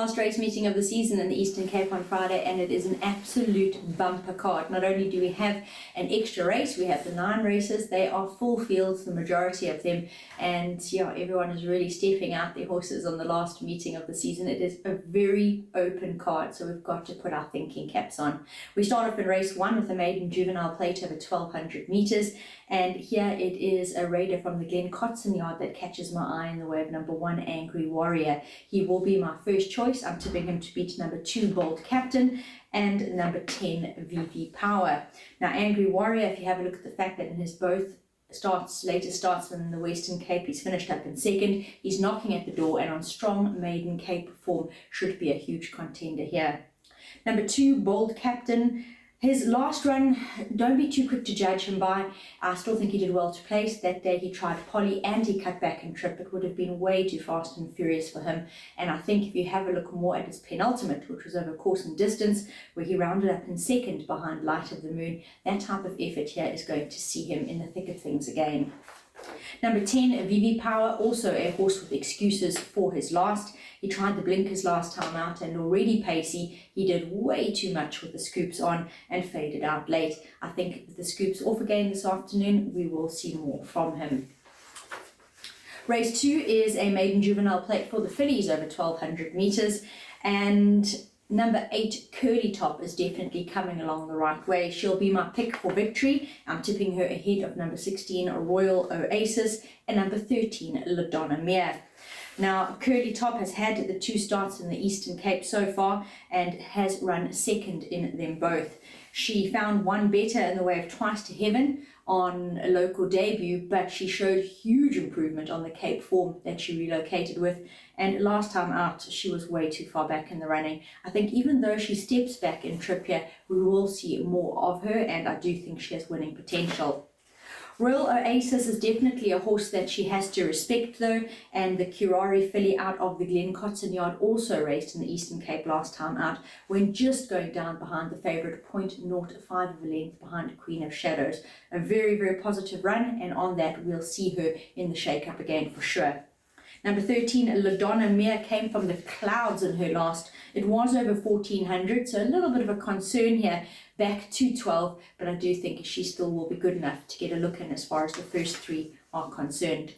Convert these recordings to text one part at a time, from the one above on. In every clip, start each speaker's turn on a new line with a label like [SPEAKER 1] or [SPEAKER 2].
[SPEAKER 1] last race meeting of the season in the Eastern Cape on Friday, and it is an absolute bumper card. Not only do we have an extra race, we have the 9 races. They are full fields, the majority of them, and yeah, everyone is really stepping out their horses on the last meeting of the season. It is a very open card, so we've got to put our thinking caps on. We start off in race 1 with a maiden juvenile plate over 1200 metres, and here it is a raider from the Glen Cotson yard that catches my eye in the way of number 1, Angry Warrior. He will be my first choice. I'm tipping him to beat number 2, Bold Captain, and number 10, VV Power. Now, Angry Warrior, if you have a look at the fact that in his both latest starts in the Western Cape, he's finished up in second. He's knocking at the door, and on strong maiden Cape form should be a huge contender here. Number 2, Bold Captain. His last run, don't be too quick to judge him by. I still think he did well to place. That day he tried Polly and he cut back and trip. It would have been way too fast and furious for him. And I think if you have a look more at his penultimate, which was over course and distance, where he rounded up in second behind Light of the Moon, that type of effort here is going to see him in the thick of things again. Number 10, VV Power, also a horse with excuses for his last. He tried the blinkers last time out, and already pacey, he did way too much with the scoops on and faded out late. I think with the scoops off again this afternoon, we will see more from him. Race 2 is a maiden juvenile plate for the fillies over 1200 metres, and number 8, Curly Top, is definitely coming along the right way. She'll be my pick for victory. I'm tipping her ahead of number 16, Royal Oasis, and number 13, LaDonna Mere. Now, Curly Top has had the 2 starts in the Eastern Cape so far and has run second in them both. She found one better in the way of Twice to Heaven on a local debut, but she showed huge improvement on the Cape form that she relocated with, and last time out she was way too far back in the running. I think even though she steps back in trip here, we will see more of her, and I do think she has winning potential. Royal Oasis is definitely a horse that she has to respect though, and the Curari filly out of the Glen Cotson yard also raced in the Eastern Cape last time out, when just going down behind the favourite 0.05 of a length behind Queen of Shadows. A very, very positive run, and on that we'll see her in the shake-up again for sure. Number 13, LaDonna Mere, came from the clouds in her last. It was over 1400, so a little bit of a concern here, back to 12, but I do think she still will be good enough to get a look in as far as the first 3 are concerned.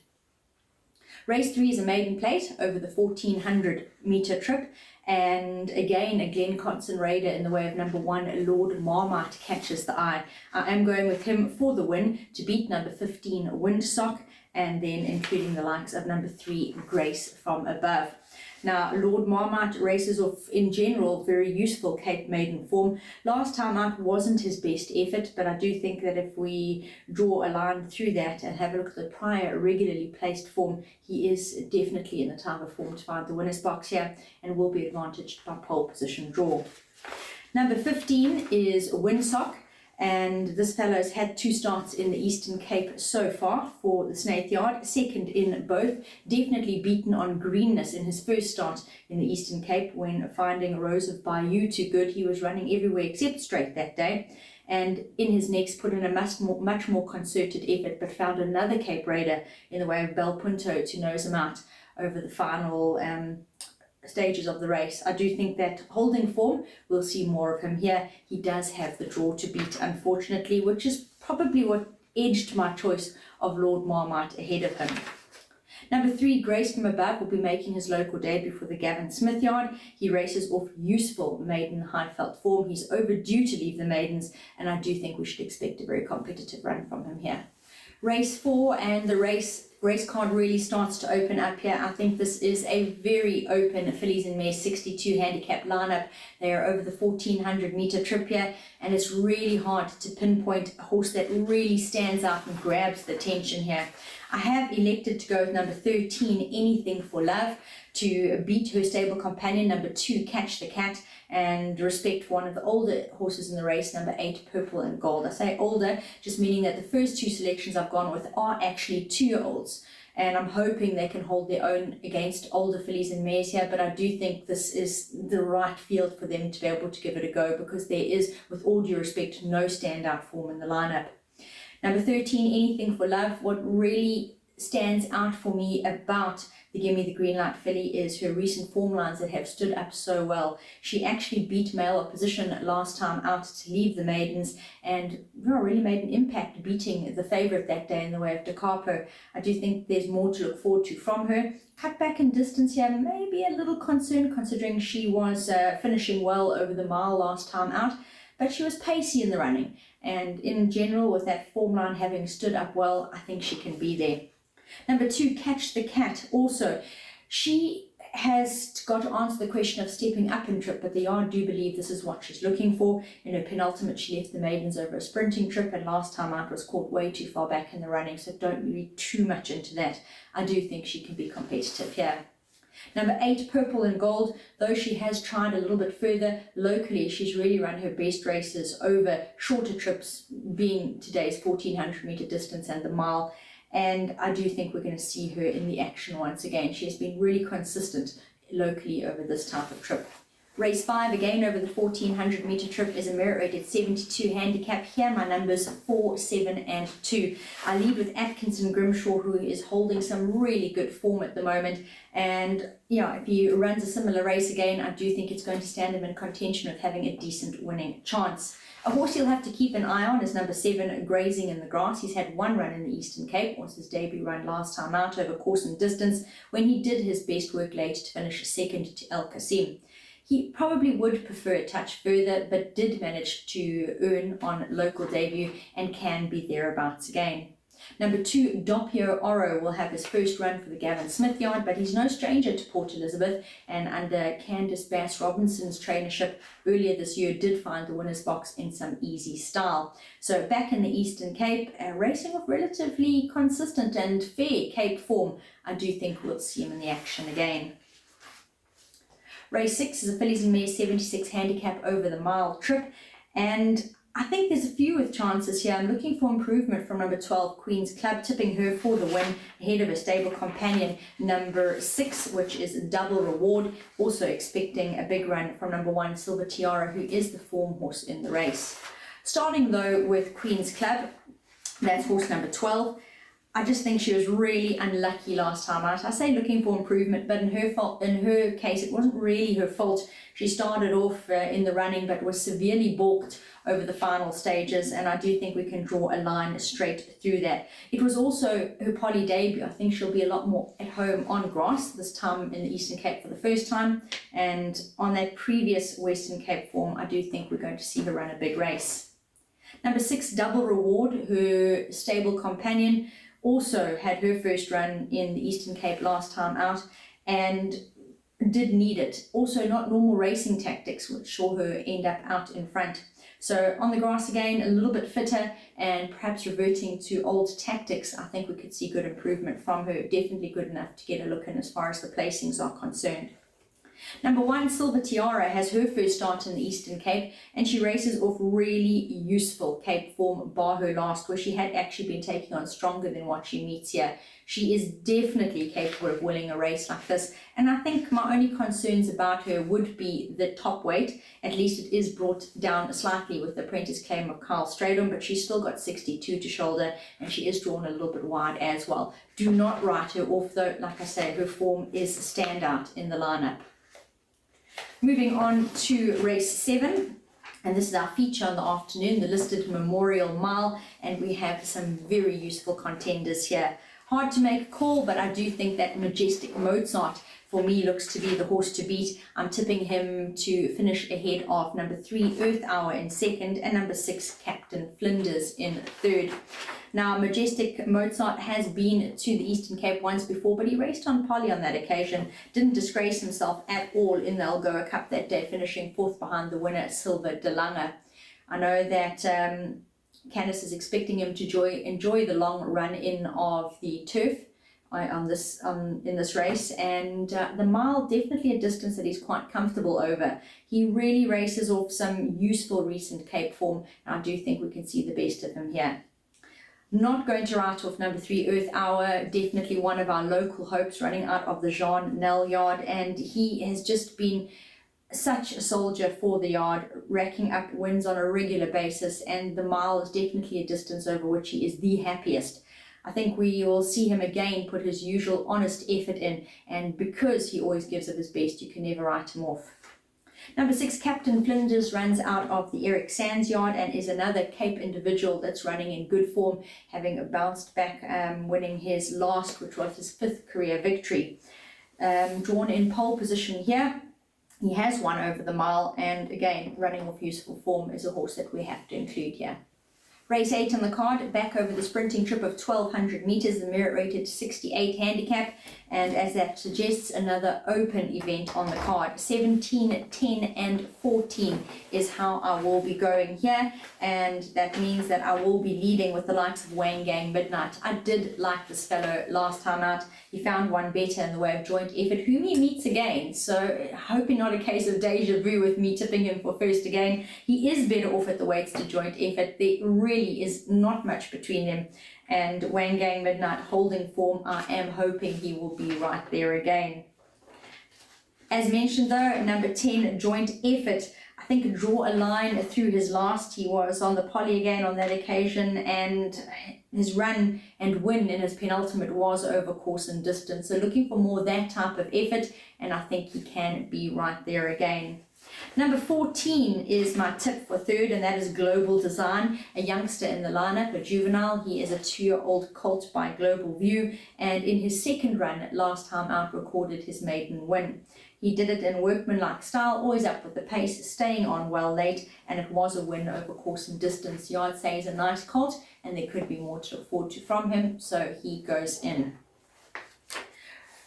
[SPEAKER 1] Race 3 is a maiden plate over the 1400 metre trip, and again a Glen Cotson raider in the way of number 1, Lord Marmite, catches the eye. I am going with him for the win to beat number 15, Windsock, and then including the likes of number 3, Grace from Above. Now, Lord Marmite races off, in general, very useful Cape maiden form. Last time out wasn't his best effort, but I do think that if we draw a line through that and have a look at the prior regularly placed form, he is definitely in the type of form to find the winner's box here and will be advantaged by pole position draw. Number 15 is Windsock, and this fellow's had 2 starts in the Eastern Cape so far for the Snaith Yard, second in both, definitely beaten on greenness in his first start in the Eastern Cape when finding Rose of Bayou too good. He was running everywhere except straight that day, and in his next put in a much more concerted effort, but found another Cape raider in the way of Bel Punto to nose him out over the final stages of the race. I do think that holding form, we'll see more of him here. He does have the draw to beat, unfortunately, which is probably what edged my choice of Lord Marmite ahead of him. Number 3, Grace from Above, will be making his local debut for the Gavin Smith yard. He races off useful maiden Highveld form. He's overdue to leave the maidens, and I do think we should expect a very competitive run from him here. Race 4, and the race card really starts to open up here. I think this is a very open fillies and mares 62 handicap lineup. They are over the 1400 metre trip here, and it's really hard to pinpoint a horse that really stands out and grabs the attention here. I have elected to go with number 13, Anything for Love, to beat her stable companion, number 2, Catch the Cat, and respect one of the older horses in the race, number 8, Purple and Gold. I say older, just meaning that the first 2 selections I've gone with are actually 2-year-olds, and I'm hoping they can hold their own against older fillies and mares here, but I do think this is the right field for them to be able to give it a go, because there is, with all due respect, no standout form in the lineup. Number 13, Anything for Love. What really stands out for me about the Gimme the Green Light filly is her recent form lines that have stood up so well. She actually beat male opposition last time out to leave the maidens and really made an impact beating the favourite that day in the way of De Capo. I do think there's more to look forward to from her. Cut back in distance here, maybe a little concern considering she was finishing well over the mile last time out, but she was pacey in the running. And in general, with that form line having stood up well, I think she can be there. Number 2, Catch the Cat. Also, she has got to answer the question of stepping up in trip, but the yard do believe this is what she's looking for. In her penultimate, she left the maidens over a sprinting trip, and last time out was caught way too far back in the running, so don't read too much into that. I do think she can be competitive here. Number 8, Purple and Gold. Though she has tried a little bit further locally, she's really run her best races over shorter trips, being today's 1400 metre distance and the mile. And I do think we're going to see her in the action once again. She has been really consistent locally over this type of trip. Race 5, again over the 1400 metre trip, is a merit rated 72 handicap. Here my numbers 4, 7 and 2. I lead with Atkinson Grimshaw, who is holding some really good form at the moment. And yeah, if he runs a similar race again, I do think it's going to stand him in contention with having a decent winning chance. A horse you'll have to keep an eye on is number 7, Grazing in the Grass. He's had one run in the Eastern Cape, was his debut run last time out over course and distance, when he did his best work late to finish second to El Qasim. He probably would prefer a touch further, but did manage to earn on local debut and can be thereabouts again. Number 2, Doppio Oro will have his first run for the Gavin Smith yard, but he's no stranger to Port Elizabeth, and under Candice Bass Robinson's trainership earlier this year did find the winner's box in some easy style. So back in the Eastern Cape, racing with relatively consistent and fair Cape form, I do think we'll see him in the action again. Race 6 is a fillies and mares 76 handicap over the mile trip, and I think there's a few with chances here. I'm looking for improvement from number 12, Queen's Club, tipping her for the win ahead of her stable companion, number 6, which is Double Reward. Also expecting a big run from number 1, Silver Tiara, who is the form horse in the race. Starting though with Queen's Club, that's horse number 12. I just think she was really unlucky last time out. I say looking for improvement, but in her case, it wasn't really her fault. She started off in the running, but was severely balked over the final stages, and I do think we can draw a line straight through that. It was also her poly debut. I think she'll be a lot more at home on grass this time in the Eastern Cape for the first time, and on that previous Western Cape form, I do think we're going to see her run a big race. Number 6, Double Reward, her stable companion, also had her first run in the Eastern Cape last time out and did need it. Also not normal racing tactics, which saw her end up out in front. So on the grass again, a little bit fitter and perhaps reverting to old tactics. I think we could see good improvement from her. Definitely good enough to get a look in as far as the placings are concerned. Number 1, Silver Tiara, has her first start in the Eastern Cape, and she races off really useful Cape form, bar her last, where she had actually been taking on stronger than what she meets here. She is definitely capable of winning a race like this, and I think my only concerns about her would be the top weight. At least it is brought down slightly with the apprentice claim of Carl Stradom, but she's still got 62 to shoulder, and she is drawn a little bit wide as well. Do not write her off though. Like I say, her form is standout in the lineup. Moving on to race 7, and this is our feature on the afternoon, the listed Memorial Mile, and we have some very useful contenders here. Hard to make a call, but I do think that Majestic Mozart for me looks to be the horse to beat. I'm tipping him to finish ahead of number 3, Earth Hour, in second, and number 6, Captain Flinders, in third. Now, Majestic Mozart has been to the Eastern Cape once before, but he raced on poly on that occasion. Didn't disgrace himself at all in the Algoa Cup that day, finishing 4th behind the winner, Silver de Lange. I know that Candice is expecting him to enjoy the long run-in of the turf in this race, and the mile, definitely a distance that he's quite comfortable over. He really races off some useful recent Cape form, and I do think we can see the best of him here. Not going to write off number 3, Earth Hour, definitely one of our local hopes running out of the Jean Nel yard, and he has just been such a soldier for the yard, racking up wins on a regular basis, and the mile is definitely a distance over which he is the happiest. I think we will see him again put his usual honest effort in, and because he always gives it his best, you can never write him off. Number 6, Captain Flinders, runs out of the Eric Sands yard and is another Cape individual that's running in good form, having bounced back, winning his last, which was his 5th career victory. Drawn in pole position here. He has won over the mile, and again, running off useful form is a horse that we have to include here. Race 8 on the card, back over the sprinting trip of 1200 metres, the merit rated 68 handicap, and as that suggests, another open event on the card. 17, 10 and 14 is how I will be going here, and that means that I will be leading with the likes of GGGaming.bet. I did like this fellow last time out. He found one better in the way of joint effort, whom he meets again, so hoping not a case of deja vu with me tipping him for first again. He is better off at the weights to joint effort. There really is not much between them, and GGGaming.bet holding form, I am hoping he will be right there again. As mentioned though, number 10, joint effort, I think draw a line through his last. He was on the poly again on that occasion, and his run and win in his penultimate was over course and distance, so looking for more that type of effort, and I think he can be right there again. Number 14 is my tip for third, and that is Global Design, a youngster in the lineup, a juvenile. He is a 2-year-old colt by Global View, and in his second run last time out recorded his maiden win. He did it in workmanlike style, always up with the pace, staying on well late, and it was a win over course and distance. Yard say he's a nice colt, and there could be more to look forward to from him, so he goes in.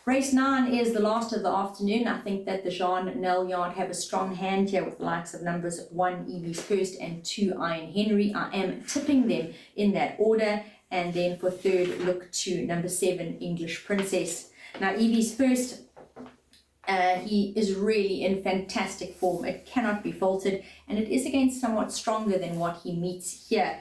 [SPEAKER 1] Race 9 is the last of the afternoon. I think that the Jean Nel yard have a strong hand here with the likes of numbers 1, Evie's First, and 2, Iron Henry. I am tipping them in that order. And then for third, look to number 7, English Princess. Now, Evie's First, he is really in fantastic form. It cannot be faulted, and it is again somewhat stronger than what he meets here.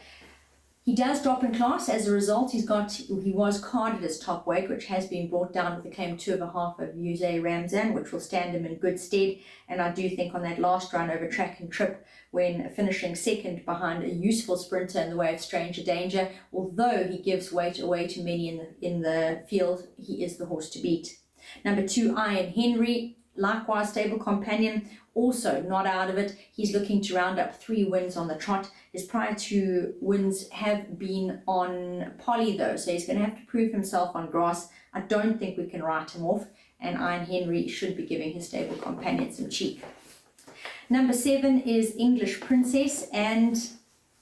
[SPEAKER 1] He does drop in class. As a result, he was carded as top weight, which has been brought down with the claim 2.5 of Yuse Ramzan, which will stand him in good stead. And I do think on that last run over track and trip, when finishing second behind a useful sprinter in the way of Stranger Danger, although he gives weight away to many in the field, he is the horse to beat. Number 2, Iron Henry, likewise stable companion, also not out of it. He's looking to round up 3 wins on the trot. His prior 2 wins have been on poly though, so he's going to have to prove himself on grass. I don't think we can write him off, and Iron Henry should be giving his stable companion some cheek. Number 7 is English Princess, and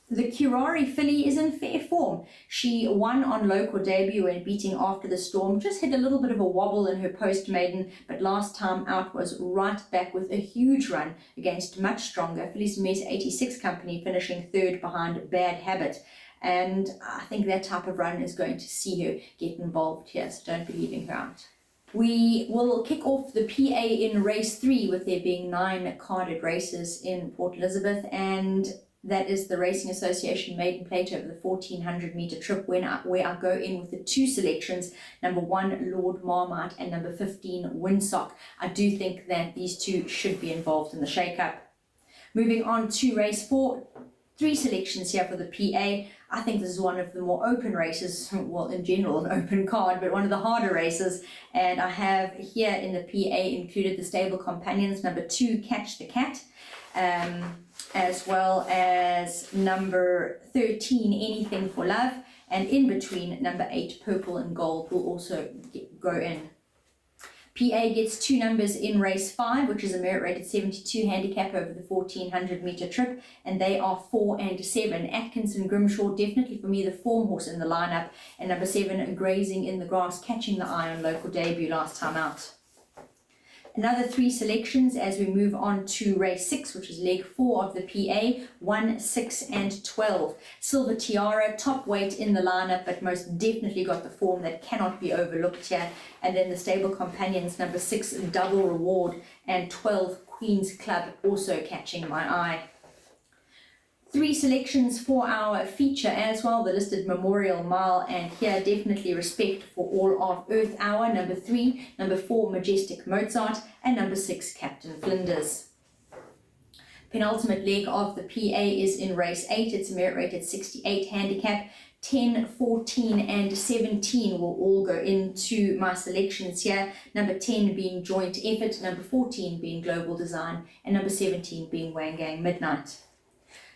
[SPEAKER 1] the Curari filly is in fair form. She won on local debut and beating After the Storm, just hit a little bit of a wobble in her post maiden, but last time out was right back with a huge run against much stronger Felice Mesa 86 company, finishing third behind Bad Habit. And I think that type of run is going to see her get involved here, so don't be leaving her out. We will kick off the PA in race 3 with there being 9 carded races in Port Elizabeth, and that is the Racing Association maiden plate over the 1400 metre trip, where I go in with the 2 selections, number 1 Lord Marmite and number 15 Windsock. I do think that these 2 should be involved in the shake-up. Moving on to race 4, 3 selections here for the PA. I think this is one of the more open races, well in general an open card, but one of the harder races, and I have here in the PA included the stable companions, number 2 Catch the Cat, as well as number 13 Anything for Love, and in between number 8 Purple and Gold will also go in. PA gets 2 numbers in race 5, which is a merit rated 72 handicap over the 1400 metre trip, and they are 4 and 7. Atkinson Grimshaw, definitely for me the form horse in the lineup, and number 7 Grazing in the Grass, catching the eye on local debut last time out. Another 3 selections as we move on to race 6, which is leg 4 of the PA, 1, 6 and 12. Silver Tiara, top weight in the lineup, but most definitely got the form that cannot be overlooked here. And then the stable companions, number 6 Double Reward and 12 Queen's Club, also catching my eye. 3 selections for our feature as well, the listed Memorial Mile, and here definitely respect for All of Earth Hour, number 3, number 4 Majestic Mozart, and number 6 Captain Flinders. Penultimate leg of the PA is in race 8. It's a merit rated 68 handicap. 10, 14 and 17 will all go into my selections here. Number 10 being Joint Effort, number 14 being Global Design, and number 17 being Wangang Midnight.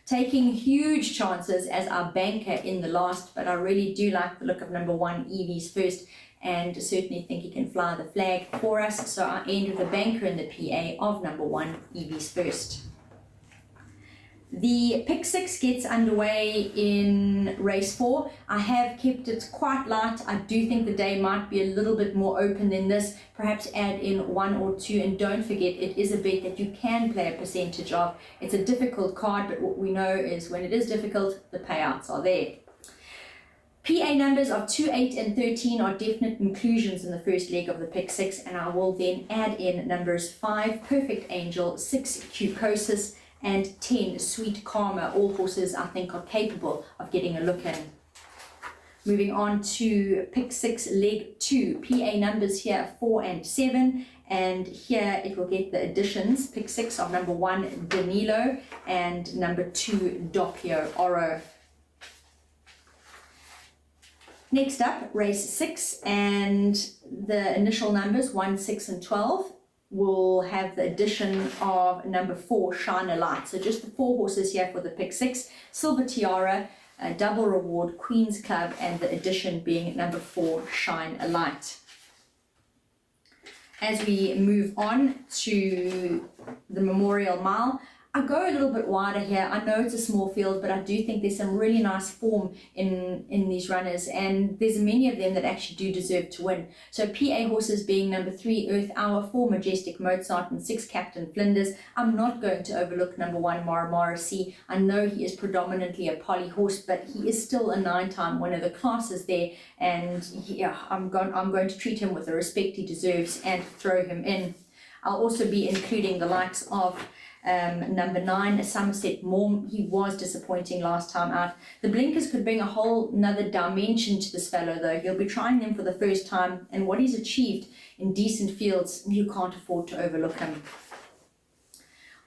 [SPEAKER 1] Taking huge chances as our banker in the last, but I really do like the look of number 1, Evie's First, and certainly think he can fly the flag for us. So I end with a banker in the PA of number 1, Evie's First. The pick 6 gets underway in race 4. I have kept it quite light. I do think the day might be a little bit more open than this. Perhaps add in 1 or 2, and don't forget it is a bet that you can play a percentage of. It's a difficult card, but what we know is when it is difficult, the payouts are there. PA numbers of 2, 8 and 13 are definite inclusions in the first leg of the pick 6, and I will then add in numbers 5, Perfect Angel, 6, Cucosis, and 10, Sweet Karma. All horses I think are capable of getting a look in. Moving on to pick 6 leg 2, PA numbers here 4 and 7, and here it will get the additions. Pick 6 of number 1 Danilo and number 2 Doppio Oro. Next up, race 6, and the initial numbers 1, 6 and 12 will have the addition of number 4 Shine a Light. So just the 4 horses here for the pick 6, Silver Tiara, Double Reward, Queen's Club, and the addition being number 4 Shine a Light. As we move on to the Memorial Mile, I go a little bit wider here. I know it's a small field, but I do think there's some really nice form in these runners, and there's many of them that actually do deserve to win. So PA horses being number 3 Earth Hour, 4 Majestic Mozart, and 6 Captain Flinders. I'm not going to overlook number 1 Maramara C. I know he is predominantly a poly horse, but he is still a 9-time winner. The class is there, and yeah, I'm going to treat him with the respect he deserves and throw him in. I'll also be including the likes of number 9, Somerset Morm. He was disappointing last time out. The blinkers could bring a whole another dimension to this fellow though. He'll be trying them for the first time, and what he's achieved in decent fields, you can't afford to overlook him.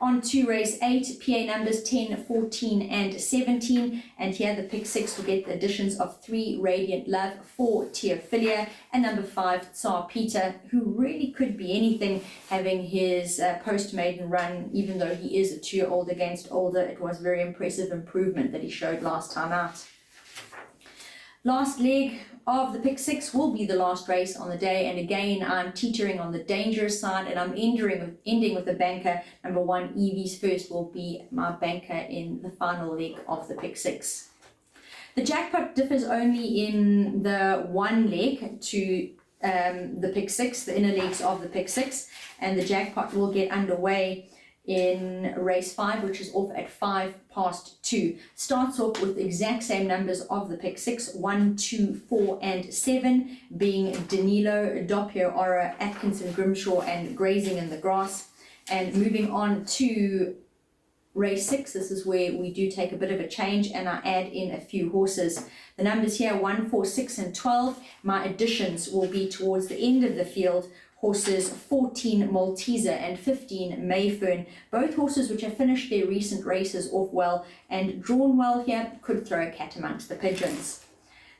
[SPEAKER 1] On to race 8, PA numbers 10, 14 and 17, and here the pick 6 will get the additions of 3 Radiant Love, 4 Teophilia, and number 5 Tsar Peter, who really could be anything, having his post-maiden run. Even though he is a 2-year-old against older, it was very impressive improvement that he showed last time out. Last leg of the pick 6 will be the last race on the day, and again I'm teetering on the dangerous side, and I'm ending with the banker. Number 1 Evie's First will be my banker in the final leg of the pick 6. The jackpot differs only in the one leg to the pick 6, the inner legs of the pick 6, and the jackpot will get underway in race 5, which is off at 2:05. Starts off with the exact same numbers of the pick 6, 1, 2, 4 and 7 being Danilo, Doppio Oro, Atkinson, Grimshaw and Grazing in the Grass. And moving on to race 6, this is where we do take a bit of a change and I add in a few horses. The numbers here 1, 4, 6 and 12. My additions will be towards the end of the field. Horses 14 Malteser and 15 Mayfern, both horses which have finished their recent races off well and drawn well here, could throw a cat amongst the pigeons.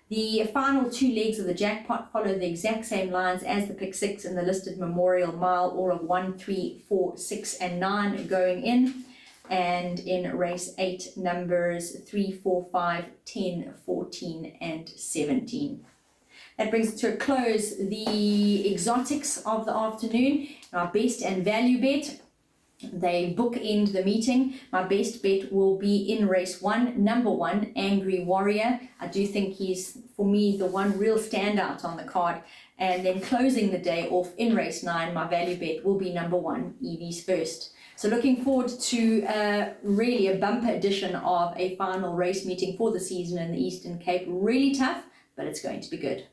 [SPEAKER 1] The final 2 legs of the jackpot follow the exact same lines as the pick 6 in the listed Memorial Mile, all of 1, 3, 4, 6 and 9 going in. And in race 8, numbers 3, 4, 5, 10, 14 and 17. That brings to a close the exotics of the afternoon. Our best and value bet, they bookend the meeting. My best bet will be in race 1, number 1, Angry Warrior. I do think he's, for me, the one real standout on the card. And then closing the day off in race 9, my value bet will be number 1, Evie's First. So looking forward to really a bumper edition of a final race meeting for the season in the Eastern Cape. Really tough, but it's going to be good.